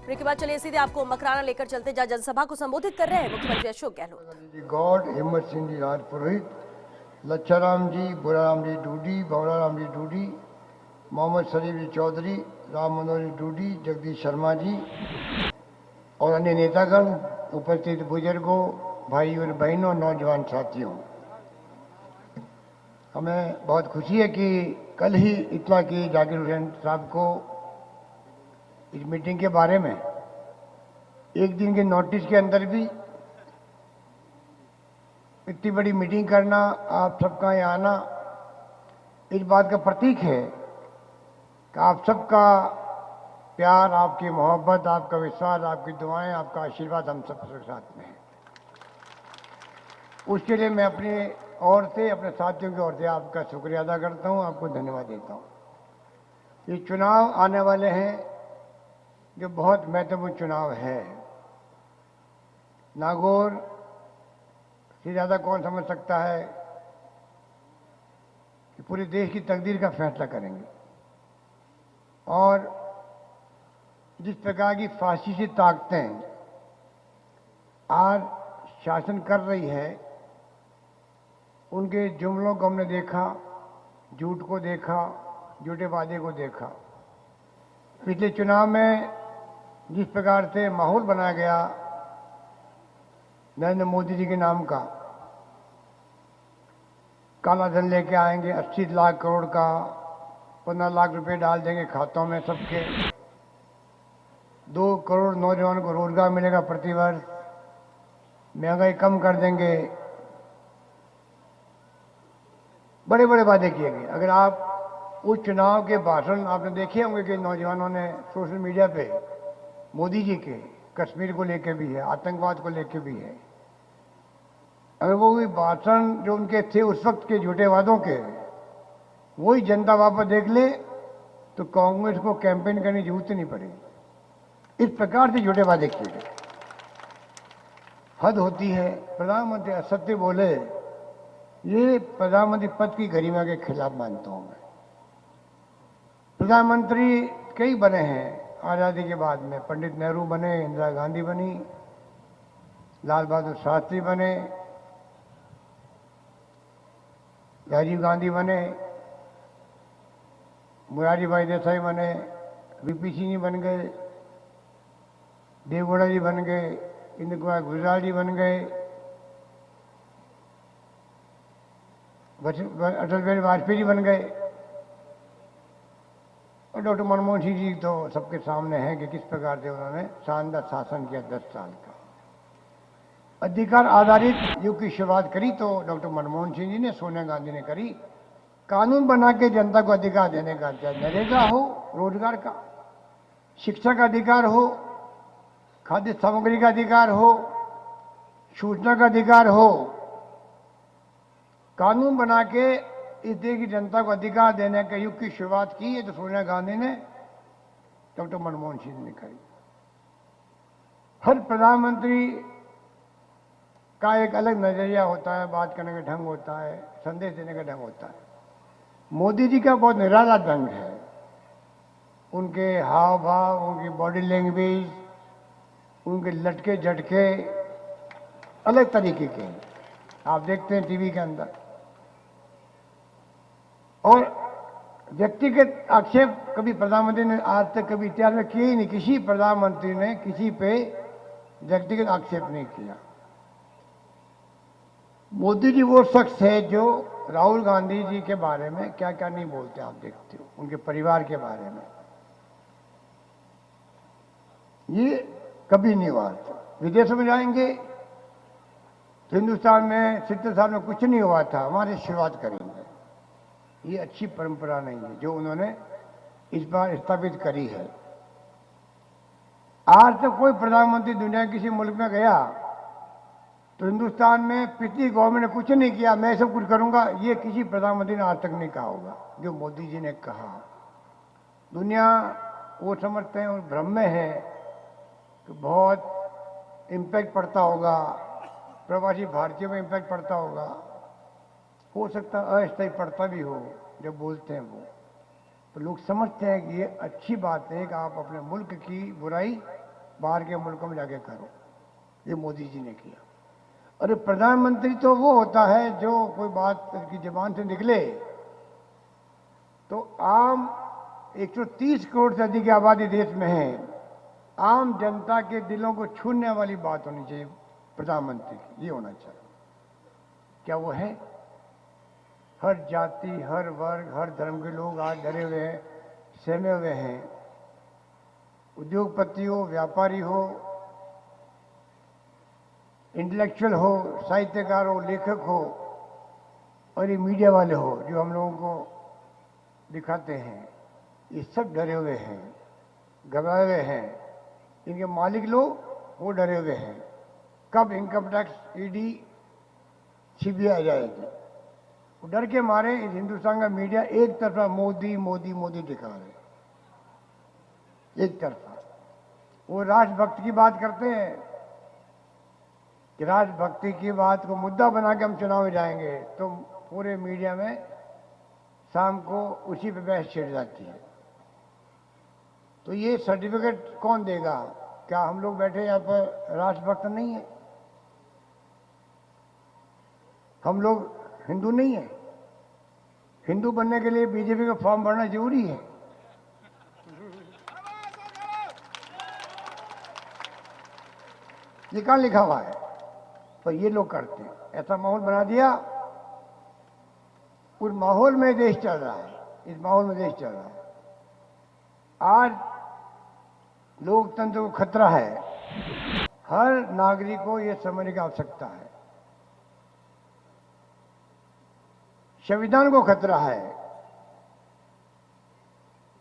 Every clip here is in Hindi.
ब्रेक के बाद चलिए सीधे आपको मकराना लेकर चलते जहां जनसभा को संबोधित कर रहे हैं मुख्यमंत्री अशोक गहलोत। गौड़, हिम्मत सिंह जी राज पुरोहित, लच्छाराम जी, बुराराम जी डूडी, भवराराम जी डूडी, मोहम्मद शरीफ जी चौधरी, राम मनोहर जी डूडी, जगदीश शर्मा जी और अन्य नेतागण, उपस्थित बुजुर्गों, भाई और बहनों, नौजवान साथियों, हमें बहुत खुशी है कि कल ही इत्तला की जाकिर हुसैन साहब को इस मीटिंग के बारे में एक दिन के नोटिस के अंदर भी इतनी बड़ी मीटिंग करना, आप सबका यहाँ आना इस बात का प्रतीक है कि आप सबका प्यार, आपकी मोहब्बत, आपका विश्वास, आपकी दुआएं, आपका आशीर्वाद हम सब के साथ में है। उसके लिए मैं अपनी ओर से, अपने साथियों की ओर से आपका शुक्रिया अदा करता हूं, आपको धन्यवाद देता हूं। ये चुनाव आने वाले हैं जो बहुत महत्वपूर्ण चुनाव है। नागौर से ज़्यादा कौन समझ सकता है कि पूरे देश की तकदीर का फैसला करेंगे। और जिस प्रकार की फासिस्टी ताकतें आज शासन कर रही है, उनके जुमलों को हमने देखा, झूठ को देखा, झूठे वादे को देखा। पिछले चुनाव में जिस प्रकार से माहौल बनाया गया नरेंद्र मोदी जी के नाम का, काला धन लेके आएंगे 80 लाख करोड़ का, 15 लाख रुपए डाल देंगे खातों में सबके, 2 करोड़ नौजवानों को रोजगार मिलेगा प्रतिवर्ष, महंगाई कम कर देंगे, बड़े बड़े वादे किए गए। अगर आप उस चुनाव के भाषण आपने देखे होंगे कि नौजवानों ने सोशल मीडिया पे मोदी जी के, कश्मीर को लेके भी है, आतंकवाद को लेके भी है, अगर वो भाषण जो उनके थे उस वक्त के झूठे वादों के, वही जनता वापस देख ले तो कांग्रेस को कैंपेन करने की जरूरत नहीं पड़ेगी। इस प्रकार से झूठे वादे किए गए। हद होती है। प्रधानमंत्री असत्य बोले, ये प्रधानमंत्री पद की गरिमा के खिलाफ मानता हूं मैं। प्रधानमंत्री कई बने हैं आजादी के बाद में, पंडित नेहरू बने, इंदिरा गांधी बनी, लाल बहादुर शास्त्री बने, राजीव गांधी बने, मुरारी भाई देसाई बने, वीपी सिंह जी बन गए, देवगौड़ा जी बन गए, इंदिरा कुमार गुजराल जी बन गए, अटल बिहारी वाजपेयी जी बन गए, और डॉक्टर मनमोहन सिंह जी तो सबके सामने है कि किस प्रकार से उन्होंने शानदार शासन किया 10 साल का। अधिकार आधारित युग की शुरुआत करी तो डॉक्टर मनमोहन सिंह जी ने, सोनिया गांधी ने करी। कानून बना के जनता को अधिकार देने का, चाहे नरेगा हो, रोजगार का, शिक्षा का अधिकार हो, खाद्य सामग्री का अधिकार हो, सूचना का अधिकार हो, कानून बना के इस देश की जनता को अधिकार देने के युग की शुरुआत की है तो सोनिया गांधी ने, डॉक्टर मनमोहन सिंह ने करी। हर प्रधानमंत्री का एक अलग नजरिया होता है, बात करने का ढंग होता है, संदेश देने का ढंग होता है। मोदी जी का बहुत निराला ढंग है। उनके हाव भाव, उनकी बॉडी लैंग्वेज, उनके लटके झटके अलग तरीके के हैं, आप देखते हैं टीवी के अंदर। और व्यक्तिगत आक्षेप कभी प्रधानमंत्री ने आज तक कभी इतिहास में किए ही नहीं। किसी प्रधानमंत्री ने किसी पे व्यक्तिगत आक्षेप नहीं किया। मोदी जी वो शख्स है जो राहुल गांधी जी के बारे में क्या क्या नहीं बोलते, आप देखते हो, उनके परिवार के बारे में। ये कभी नहीं हुआ। विदेशों में जाएंगे तो हिंदुस्तान में 70 साल में कुछ नहीं हुआ था, हमारी शुरुआत करेंगे। ये अच्छी परंपरा नहीं है जो उन्होंने इस बार स्थापित करी है। आज तक कोई प्रधानमंत्री दुनिया किसी मुल्क में गया तो हिंदुस्तान में पिछली गवर्नमेंट ने कुछ नहीं किया, मैं सब कुछ करूंगा, ये किसी प्रधानमंत्री ने आज तक नहीं कहा होगा जो मोदी जी ने कहा। दुनिया वो समझते हैं और भ्रम में है कि बहुत इम्पैक्ट पड़ता होगा, प्रवासी भारतीयों में इम्पैक्ट पड़ता होगा। हो सकता है अस्थायी पड़ता भी हो जब बोलते हैं वो, तो लोग समझते हैं कि ये अच्छी बात है कि आप अपने मुल्क की बुराई बाहर के मुल्कों में जाके करो। ये मोदी जी ने किया। अरे प्रधानमंत्री तो वो होता है जो कोई बात की जबान से निकले तो आम 130 करोड़ से अधिक आबादी देश में है, आम जनता के दिलों को छूने वाली बात होनी चाहिए प्रधानमंत्री की, ये होना चाहिए। क्या वो है? हर जाति, हर वर्ग, हर धर्म के लोग आज डरे हुए हैं, सहमे हुए हैं। उद्योगपति हो, व्यापारी हो, इंटेलेक्चुअल हो, साहित्यकार हो, लेखक हो, और ये मीडिया वाले हो जो हम लोगों को दिखाते हैं, ये सब डरे हुए हैं, घबराए हुए हैं। इनके मालिक लोग वो डरे हुए हैं, कब इनकम टैक्स, ईडी, सीबीआई आ जाएगी। वो डर के मारे इस हिंदुस्तान का मीडिया एक तरफा मोदी मोदी मोदी दिखा रहे, एक तरफा। वो राष्ट्रभक्ति की बात करते हैं कि राष्ट्रभक्ति की बात को मुद्दा बना के हम चुनाव में जाएंगे, तो पूरे मीडिया में शाम को उसी पे बहस छिड़ जाती है। तो ये सर्टिफिकेट कौन देगा? क्या हम लोग बैठे यहाँ पर राष्ट्रभक्त नहीं है? हम लोग हिंदू नहीं है? हिंदू बनने के लिए बीजेपी का फॉर्म भरना जरूरी है? ये कहाँ लिखा हुआ है? तो ये लोग करते हैं, ऐसा माहौल बना दिया। उस माहौल में देश चल रहा है, इस माहौल में देश चल रहा है। आज लोकतंत्र को खतरा है, हर नागरिक को यह समझने की आवश्यकता है। संविधान को खतरा है,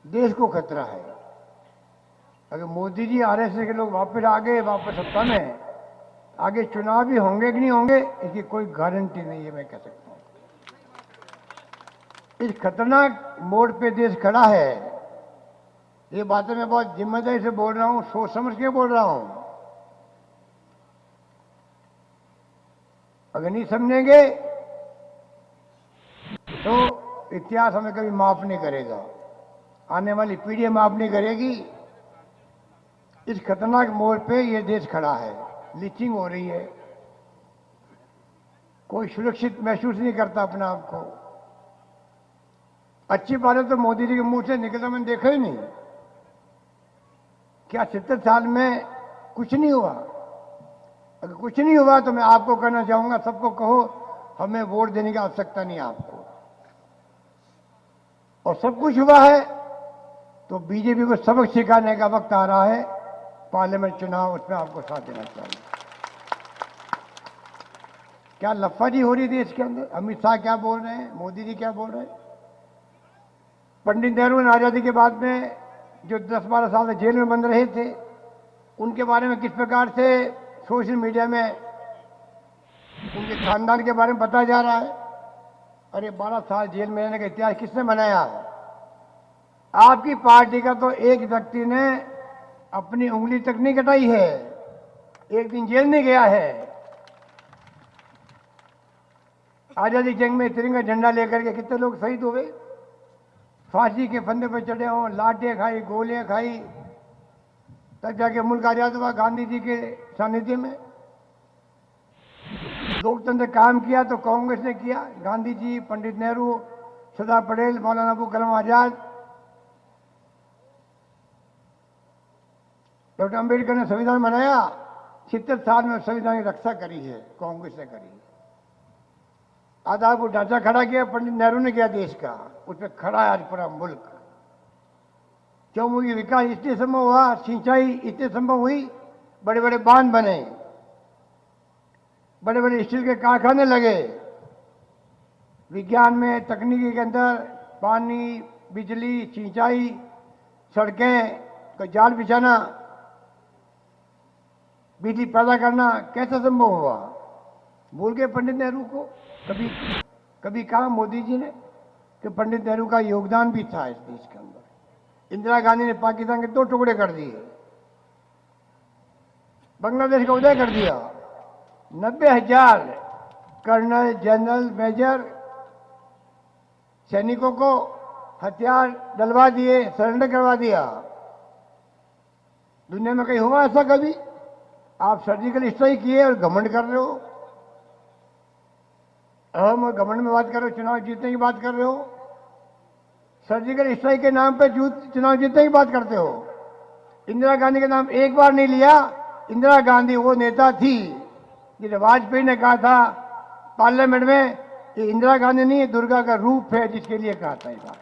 देश को खतरा है। अगर मोदी जी, आरएसएस के लोग वापस आ गए, वापस सत्ता में, आगे चुनाव भी होंगे कि नहीं होंगे इसकी कोई गारंटी नहीं है, मैं कह सकता हूं। इस खतरनाक मोड़ पे देश खड़ा है। ये बातें मैं बहुत जिम्मेदारी से बोल रहा हूं, सोच समझ के बोल रहा हूं। अगर नहीं समझेंगे तो इतिहास हमें कभी माफ नहीं करेगा, आने वाली पीढ़ी माफ नहीं करेगी। इस खतरनाक मोड़ पे ये देश खड़ा है, लीचिंग हो रही है, कोई सुरक्षित महसूस नहीं करता अपने आप को। अच्छी बात है तो मोदी जी के मुंह से निकलता मैंने देखा ही नहीं। क्या 70 साल में कुछ नहीं हुआ? अगर कुछ नहीं हुआ तो मैं आपको कहना चाहूंगा, सबको कहो हमें वोट देने की आवश्यकता नहीं है आपको। और सब कुछ हुआ है तो बीजेपी को सबक सिखाने का वक्त आ रहा है। पार्लियामेंट चुनाव, उसमें आपको साथ देना चाहिए। क्या लफाजी हो रही है देश के अंदर? अमित शाह क्या बोल रहे हैं, मोदी जी क्या बोल रहे हैं? पंडित नेहरू ने आजादी के बाद में जो 10-12 साल से जेल में बंद रहे थे, उनके बारे में किस प्रकार से सोशल मीडिया में उनके खानदान के बारे में बताया जा रहा है। अरे 12 साल जेल में रहने का इतिहास किसने बनाया? आपकी पार्टी का तो एक व्यक्ति ने अपनी उंगली तक नहीं कटाई है, एक दिन जेल नहीं गया है। आजादी जंग में तिरंगा झंडा लेकर के कितने लोग शहीद हुए, फांसी के फंदे पर चढ़े हों, लाठें खाई, गोलियां खाई, तब जाके मुल्क आजाद हुआ गांधी जी के सानिध्य में। लोकतंत्र काम किया तो कांग्रेस ने किया, गांधी जी, पंडित नेहरू, सरदार पटेल, मौलाना अबुल कलाम आजाद, डॉक्टर अंबेडकर ने संविधान बनाया। 70 साल में संविधान की रक्षा करी है, कांग्रेस ने करी। आधारभूत ढांचा खड़ा किया पंडित नेहरू ने किया देश का, उस पर खड़ा है आज पूरा मुल्क। चौमुखी विकास इसलिए संभव हुआ, सिंचाई इसलिए संभव हुई, बड़े बड़े बांध बने, बड़े बड़े स्टील के कारखाने लगे। विज्ञान में, तकनीकी के अंदर पानी, बिजली, सिंचाई, सड़कें का जाल बिछाना, बिजली पैदा करना कैसे संभव हुआ? भूल गए पंडित नेहरू को? कभी कहा मोदी जी ने कि पंडित नेहरू का योगदान भी था इस देश के अंदर। इंदिरा गांधी ने पाकिस्तान के 2 टुकड़े कर दिए, बांग्लादेश का उदय कर दिया। 90,000 कर्नल, जनरल, मेजर सैनिकों को हथियार डलवा दिए, सरेंडर करवा दिया। दुनिया में कहीं हुआ ऐसा कभी? आप सर्जिकल स्ट्राइक किए और घमंड कर रहे हो, अहम और घमंड में बात कर रहे हो, चुनाव जीतने की बात कर रहे हो। सर्जिकल स्ट्राइक के नाम पे चुनाव जीतने की बात करते हो। इंदिरा गांधी का नाम एक बार नहीं लिया। इंदिरा गांधी वो नेता थी जिसे वाजपेयी ने कहा था पार्लियामेंट में कि इंदिरा गांधी नहीं, दुर्गा का रूप है, जिसके लिए कहा था ये बात।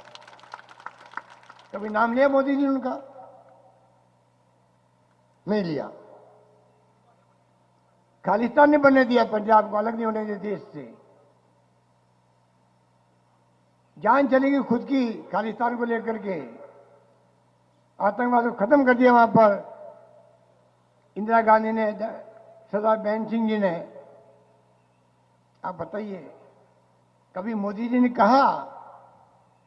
कभी नाम लिया मोदी जी उनका? नहीं लिया। खालिस्तान ने बनने दिया, पंजाब को अलग नहीं होने दिया देश से। जान चलेगी खुद की खालिस्तान को लेकर के। आतंकवाद को खत्म कर दिया वहां पर इंदिरा गांधी ने, सरदार बहन सिंह जी ने। आप बताइए, कभी मोदी जी ने कहा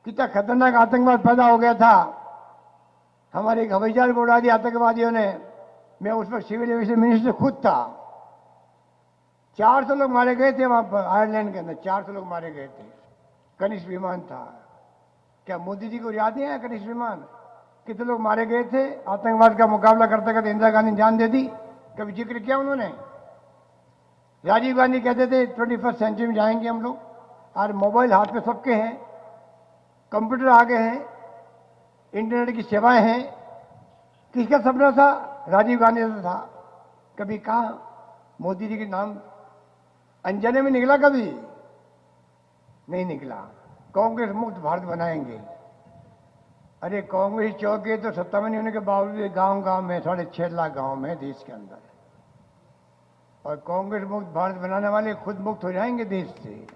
कितना खतरनाक आतंकवाद पैदा हो गया था? हमारे एक हवाई जहाज को उड़ा दिया आतंकवादियों ने। मैं उस पर सिविल एविएशन मिनिस्टर खुद था। 400 लोग मारे गए थे वहां पर, आयरलैंड के अंदर 400 लोग मारे गए थे। कनिष्क विमान था। क्या मोदी जी को याद नहीं है कनिष्क विमान? कितने लोग मारे गए थे? आतंकवाद का मुकाबला करते करते इंदिरा गांधी ने जान दे दी। कभी जिक्र किया उन्होंने? राजीव गांधी कहते थे 21st सेंचुरी में जाएंगे हम लोग। आज मोबाइल हाथ में सबके हैं, कंप्यूटर आ गए हैं, इंटरनेट की सेवाएं हैं। किसका सपना था? राजीव गांधी का था। कभी कहा मोदी जी के नाम अनजाने में निकला? कभी नहीं निकला। कांग्रेस मुक्त भारत बनाएंगे। अरे कांग्रेस चौके तो सत्ता में नहीं होने के बावजूद गांव गांव में 6.5 लाख गांव में देश के अंदर, और कांग्रेस मुक्त भारत बनाने वाले खुद मुक्त हो जाएंगे देश से।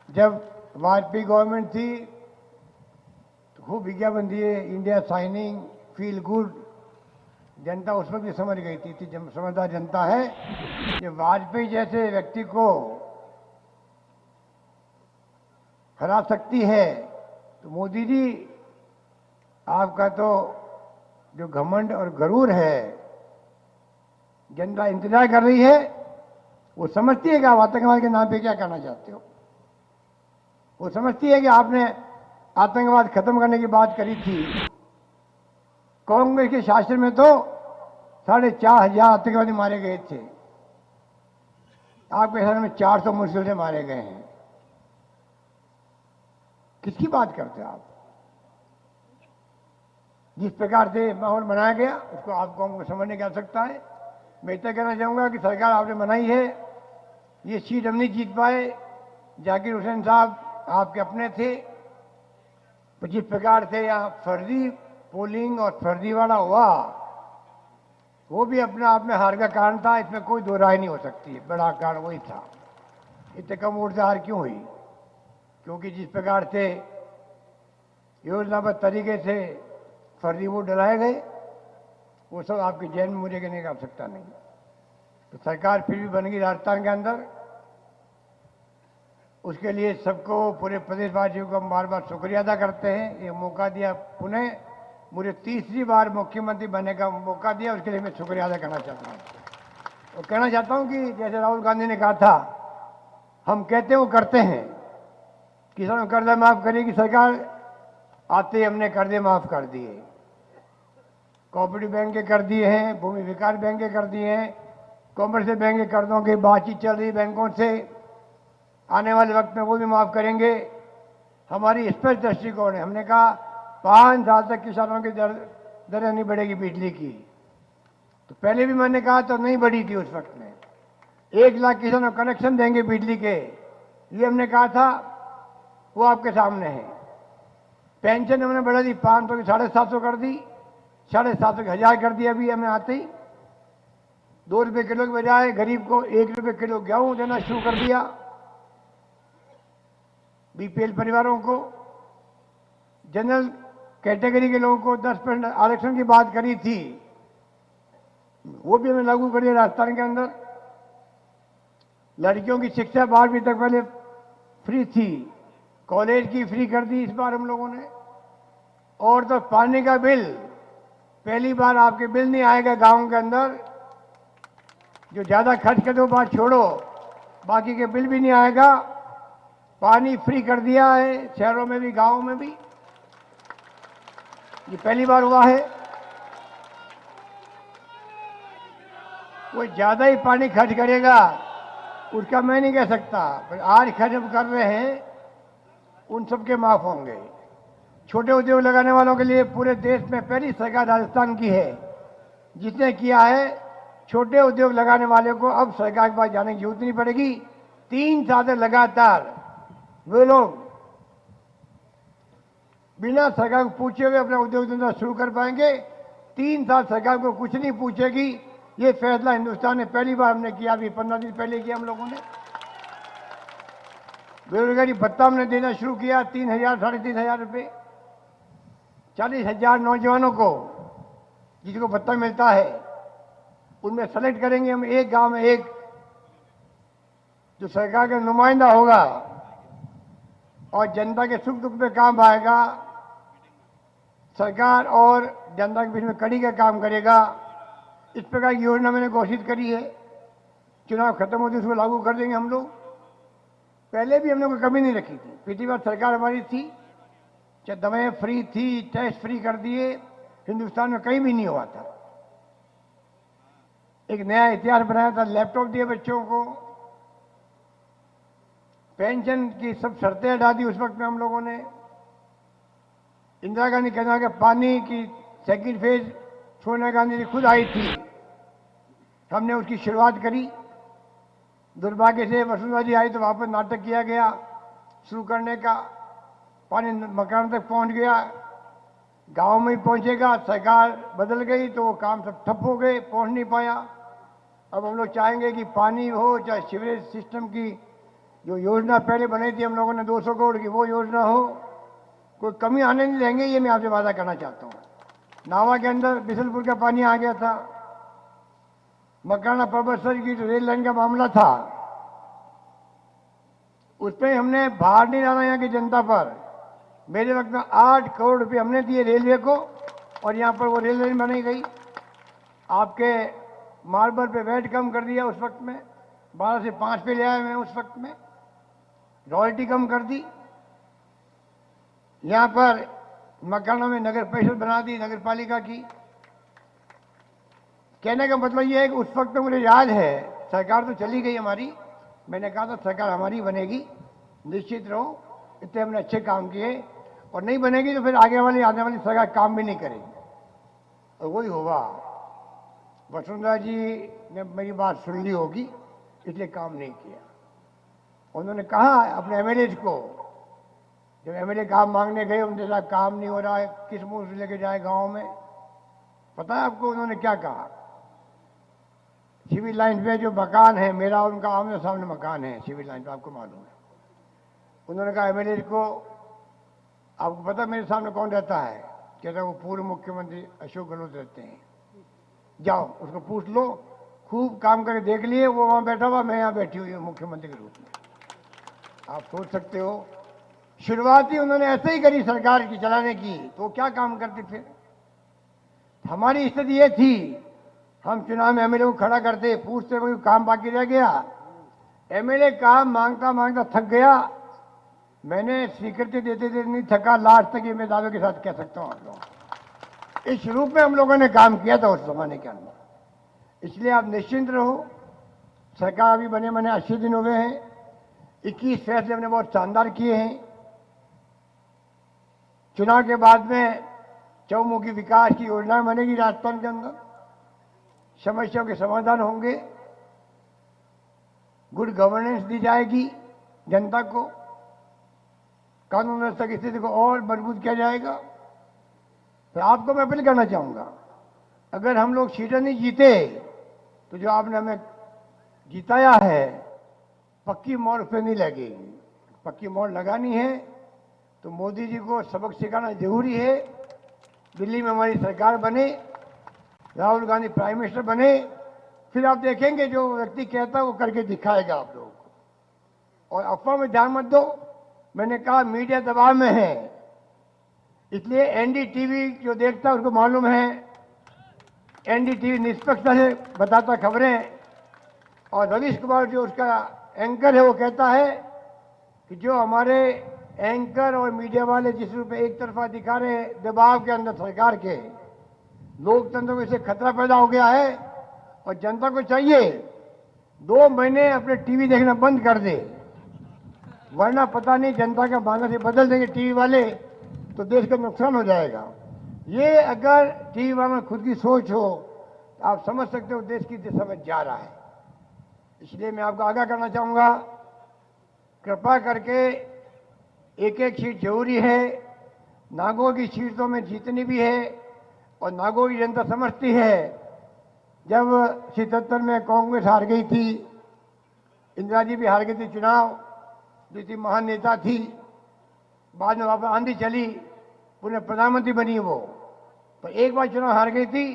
जब वाजपेयी गवर्नमेंट थी तो खूब विज्ञापन दिए, इंडिया साइनिंग, फील गुड। जनता उस वक्त भी समझ गई थी, समझदार जनता है कि वाजपेयी जैसे व्यक्ति को हरा सकती है तो मोदी जी आपका तो जो घमंड और गरूर है, जनता इंतजार कर रही है। वो समझती है कि आप आतंकवाद के नाम पे क्या करना चाहते हो। वो समझती है कि आपने आतंकवाद खत्म करने की बात करी थी। कांग्रेस के शासन में तो 4,500 आतंकवादी मारे गए थे। आपके शासन में 400 मुश्किल से मारे गए हैं। किसकी बात करते हो आप? जिस प्रकार से माहौल बनाया गया उसको आपको समझने की आवश्यकता है। मैं इतना कहना चाहूंगा कि सरकार आपने बनाई है, ये सीट हम नहीं जीत पाए। जाकिर हुसैन साहब आपके अपने थे, तो जिस प्रकार से यहाँ फर्जी पोलिंग और फर्जीवाड़ा हुआ, वो भी अपने आप में हार का कारण था। इसमें कोई दो राय नहीं हो सकती। बड़ा कारण वही था। इतने कम वोट से हार क्यों हुई? क्योंकि जिस प्रकार से योजनाबद्ध तरीके से फर्जी वोट डलाए गए, वो सब आपके जहन में मुझे कहने की आवश्यकता नहीं। तो सरकार फिर भी बन गई राजस्थान के अंदर। उसके लिए सबको, पूरे प्रदेशवासियों को हम बार बार शुक्रिया अदा करते हैं। ये मौका दिया, पुनः मुझे तीसरी बार मुख्यमंत्री बनने का मौका दिया, उसके लिए मैं शुक्रिया अदा करना चाहता हूँ। और कहना चाहता हूँ कि जैसे राहुल गांधी ने कहा था, हम कहते हैं वो करते हैं। किसानों कर्जा माफ करेगी सरकार, आते ही हमने कर्जे माफ कर दिए। कोऑपरेटिव बैंक के कर दिए हैं, भूमि विकास बैंक के कर दिए हैं, कॉमर्शियल बैंक के कर्जों की बातचीत चल रही बैंकों से। आने वाले वक्त में वो भी माफ करेंगे। हमारी स्पष्ट दृष्टिकोण है। हमने कहा 5 साल तक किसानों की दरें नहीं बढ़ेगी बिजली की। तो पहले भी मैंने कहा तो नहीं बढ़ी थी उस वक्त में। 1 लाख किसानों को कनेक्शन देंगे बिजली के, ये हमने कहा था, वो आपके सामने है। पेंशन हमने बढ़ा दी, 500 की 750 कर दी, 750 की 1000 कर दी। अभी हमें आते ही 2 रुपये किलो के बजाय गरीब को 1 रुपये किलो गेहूं देना शुरू कर दिया। बीपीएल परिवारों को, जनरल कैटेगरी के लोगों को 10% आरक्षण की बात करी थी, वो भी हमें लागू कर दिया राजस्थान के अंदर। लड़कियों की शिक्षा 12वीं तक पहले फ्री थी, कॉलेज की फ्री कर दी इस बार हम लोगों ने। और तो पानी का बिल, पहली बार आपके बिल नहीं आएगा गांव के अंदर। जो ज्यादा खर्च कर दो बात छोड़ो, बाकी के बिल भी नहीं आएगा। पानी फ्री कर दिया है, शहरों में भी गांवों में भी। ये पहली बार हुआ है। वो ज्यादा ही पानी खर्च करेगा उसका मैं नहीं कह सकता, पर आज खर्च हम कर रहे हैं उन सबके माफ होंगे। छोटे उद्योग लगाने वालों के लिए पूरे देश में पहली सरकार राजस्थान की है जिसने किया है। छोटे उद्योग लगाने वाले को अब सरकार के पास जाने की जरूरत नहीं पड़ेगी। 3 साल लगातार वे लोग बिना सरकार को पूछे हुए अपना उद्योग धंधा शुरू कर पाएंगे। 3 साल सरकार को कुछ नहीं पूछेगी। ये फैसला हिंदुस्तान ने पहली बार हमने किया, अभी 15 दिन पहले किया हम लोगों ने। बेरोजगारी भत्ता हमने देना शुरू किया, 3,000 3,500 रुपये 40,000 नौजवानों को जिसको भत्ता मिलता है उनमें सेलेक्ट करेंगे हम एक गांव में एक जो सरकार का नुमाइंदा होगा और जनता के सुख दुख में काम आएगा। सरकार और जनता के बीच में कड़ी का काम करेगा। इस प्रकार की योजना मैंने घोषित करी है। चुनाव खत्म होते उसको लागू कर देंगे हम लोग। पहले भी हमने कोई कमी नहीं रखी थी। पिछली बार सरकार हमारी थी, चाहे दवाएं फ्री थी, टेस्ट फ्री कर दिए, हिंदुस्तान में कहीं भी नहीं हुआ था। एक नया इतिहास बनाया था, लैपटॉप दिए बच्चों को, पेंशन की सब शर्तें हटा दी उस वक्त में हम लोगों ने। इंदिरा गांधी कहना कि पानी की सेकंड फेज सोनिया गांधी जी खुद आई थी, हमने उसकी शुरुआत करी। दुर्भाग्य से वसुंधरा जी आई तो वापस नाटक किया गया शुरू करने का। पानी मकान तक पहुंच गया, गांव में ही पहुंचेगा। सरकार बदल गई तो वो काम सब ठप हो गए, पहुंच नहीं पाया। अब हम लोग चाहेंगे कि पानी हो, चाहे सीवरेज सिस्टम की जो योजना पहले बनाई थी हम लोगों ने 200 करोड़ की, वो योजना हो, कोई कमी आने नहीं देंगे। ये मैं आपसे वादा करना चाहता हूँ। नावा के अंदर बिसलपुर का पानी आ गया था, मकराना पर्वतसर की जो रेल लाइन का मामला था उसमें हमने भार नहीं डाला यहाँ की जनता पर। मेरे वक्त में 8 करोड़ रुपए हमने दिए रेलवे को और यहाँ पर वो रेल लाइन बनाई गई। आपके मार्बल पे वैट कम कर दिया उस वक्त में, 12 से 5 पे ले आए मैं उस वक्त में, रॉयल्टी कम कर दी। यहाँ पर मकानों में नगर परिषद बना दी नगर पालिका की। कहने का मतलब ये है कि उस वक्त में मुझे याद है, सरकार तो चली गई हमारी, मैंने कहा था सरकार हमारी बनेगी, निश्चित रहो, इतने हमने अच्छे काम किए, और नहीं बनेगी तो फिर आने वाली सरकार काम भी नहीं करेगी। और वही हुआ। वसुंधरा जी ने मेरी बात सुन ली होगी इसलिए काम नहीं किया। उन्होंने कहा अपने एमएलए को, जब एमएलए काम मांगने गए उनके साथ काम नहीं हो रहा है, किस मुंह से लेके जाए गांव में। पता है आपको उन्होंने क्या कहा? सिविल लाइन पे जो मकान है मेरा, उनका आमने सामने मकान है सिविल लाइन पे, आपको मालूम है। उन्होंने कहा एमएलए को, आपको पता मेरे सामने कौन रहता है? कहता वो पूर्व मुख्यमंत्री अशोक गहलोत रहते हैं, जाओ उसको पूछ लो, खूब काम करके देख लिए, वो वहां बैठा हुआ, मैं यहाँ बैठी हुई हूँ मुख्यमंत्री के रूप में। आप सोच सकते हो, शुरुआत ही उन्होंने ऐसे ही करी सरकार की चलाने की, तो क्या काम करते फिर? हमारी स्थिति ये थी, हम चुनाव में एमएलए को खड़ा करते, पूछते कोई काम बाकी रह गया, एमएलए काम मांगता मांगता थक गया। मैंने स्वीकृति देते देते नहीं थका, लास्ट तक ये मैं दावे के साथ कह सकता हूँ आप लोग। इस रूप में हम लोगों ने काम किया था उस जमाने के अंदर। इसलिए आप निश्चिंत रहो, सरकार अभी बने 80 दिन हुए हैं, 21 फैसले हमने बहुत शानदार किए हैं। चुनाव के बाद में चौमुखी विकास की योजना बनेगी राजस्थान के अंदर, समस्याओं के समाधान होंगे, गुड गवर्नेंस दी जाएगी जनता को, कानून व्यवस्था की स्थिति को और मजबूत किया जाएगा। तो आपको मैं अपील करना चाहूंगा, अगर हम लोग सीटें नहीं जीते तो जो आपने हमें जिताया है पक्की मोहर उस पर नहीं लगेगी। पक्की मोहर लगानी है तो मोदी जी को सबक सिखाना जरूरी है। दिल्ली में हमारी सरकार बने, राहुल गांधी प्राइम मिनिस्टर बने, फिर आप देखेंगे जो व्यक्ति कहता है वो करके दिखाएगा आप लोगों को। और अफवाह में ध्यान मत दो, मैंने कहा मीडिया दबाव में है, इसलिए एनडीटीवी जो देखता है उसको मालूम है, एनडीटीवी निष्पक्षता से बताता खबरें। और रवीश कुमार जो उसका एंकर है वो कहता है कि जो हमारे एंकर और मीडिया वाले जिस रूप में एक तरफा दिखा रहे हैं दबाव के अंदर सरकार के, लोकतंत्र को इससे खतरा पैदा हो गया है और जनता को चाहिए 2 महीने अपने टीवी देखना बंद कर दे, वरना पता नहीं जनता का मानस ही बदल देंगे टीवी वाले, तो देश का नुकसान हो जाएगा। ये अगर टीवी वालों में खुद की सोच हो तो आप समझ सकते हो देश की दिशा में जा रहा है। इसलिए मैं आपको आगाह करना चाहूंगा, कृपा करके एक एक सीट जरूरी है। नागौर की सीट तो में जीतनी भी है और नागौर की जनता समझती है, जब 77 में कांग्रेस हार गई थी, इंदिरा जी भी हार गई थी चुनाव, जो थी महान नेता थी, बाद में वापस आंधी चली, पुनः प्रधानमंत्री बनी वो, पर एक बार चुनाव हार गई थी।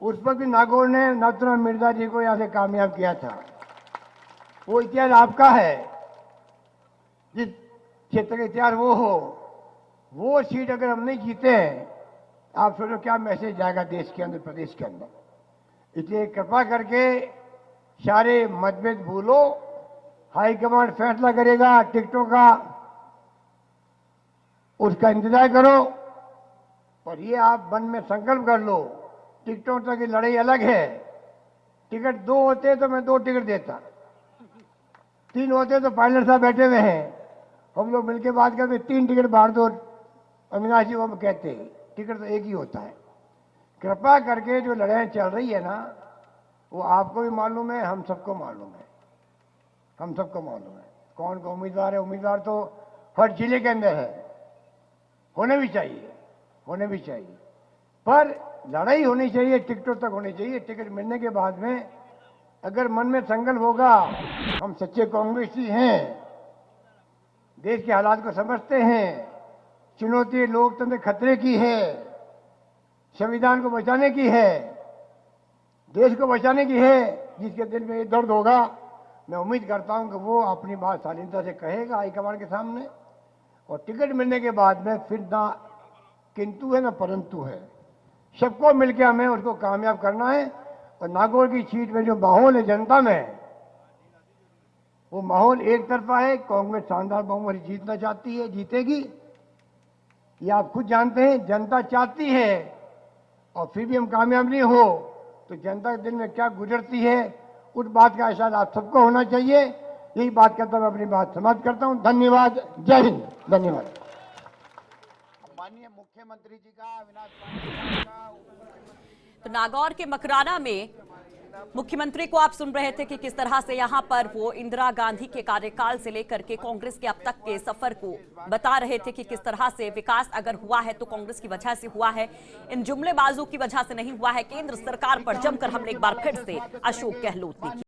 उस वक्त भी नागौर ने नाथुराम मिर्जा जी को यहां से कामयाब किया था। वो इतिहास आपका है, जिस क्षेत्र का इतिहास वो हो, वो सीट अगर हम नहीं जीते हैं, आप सोचो क्या मैसेज जाएगा देश के अंदर, प्रदेश के अंदर। इसलिए कृपा करके सारे मतभेद भूलो, हाईकमांड फैसला करेगा टिकटों का, उसका इंतजार करो। और ये आप मन में संकल्प कर लो, टिकटों तक की लड़ाई अलग है। टिकट 2 होते तो मैं 2 टिकट देता, 3 होते तो पायलट साहब बैठे हुए हैं, हम लोग मिलकर बात करते 3 टिकट बांट दो, अविनाश जी को हम कहते हैं, टिकट तो एक ही होता है। कृपा करके जो लड़ाई चल रही है ना, वो आपको भी मालूम है, हम सबको मालूम है, हम सबको मालूम है कौन कौन उम्मीदवार है। उम्मीदवार तो हर जिले के अंदर है, होने भी चाहिए, होने भी चाहिए, पर लड़ाई होनी चाहिए, टिकटों तक होनी चाहिए। टिकट मिलने के बाद में अगर मन में संकल्प होगा, हम सच्चे कांग्रेसी हैं, देश के हालात को समझते हैं, चुनौती लोकतंत्र खतरे की है, संविधान को बचाने की है, देश को बचाने की है, जिसके दिल में ये दर्द होगा, मैं उम्मीद करता हूं कि वो अपनी बात शालीनता से कहेगा हाईकमांड के सामने। और टिकट मिलने के बाद में फिर ना किंतु है ना परंतु है, सबको मिलकर हमें उसको कामयाब करना है। और नागौर की सीट में जो माहौल है जनता में, वो माहौल एक तरफा है। कांग्रेस शानदार बहुमत जीतना चाहती है, जीतेगी, ये आप खुद जानते हैं। जनता चाहती है और फिर भी हम कामयाब नहीं हो तो जनता के दिल में क्या गुजरती है, उस बात का एहसास आप सबको होना चाहिए। यही बात करता मैं अपनी बात समाप्त करता हूं। धन्यवाद, जय हिंद, धन्यवाद। माननीय मुख्यमंत्री जी का, अविनाश पांडे जी का। तो नागौर के मकराना में मुख्यमंत्री को आप सुन रहे थे कि किस तरह से यहां पर वो इंदिरा गांधी के कार्यकाल से लेकर के कांग्रेस के अब तक के सफर को बता रहे थे कि किस तरह से विकास अगर हुआ है तो कांग्रेस की वजह से हुआ है, इन जुमलेबाजों की वजह से नहीं हुआ है। केंद्र सरकार पर जमकर हमने एक बार फिर से अशोक गहलोत ने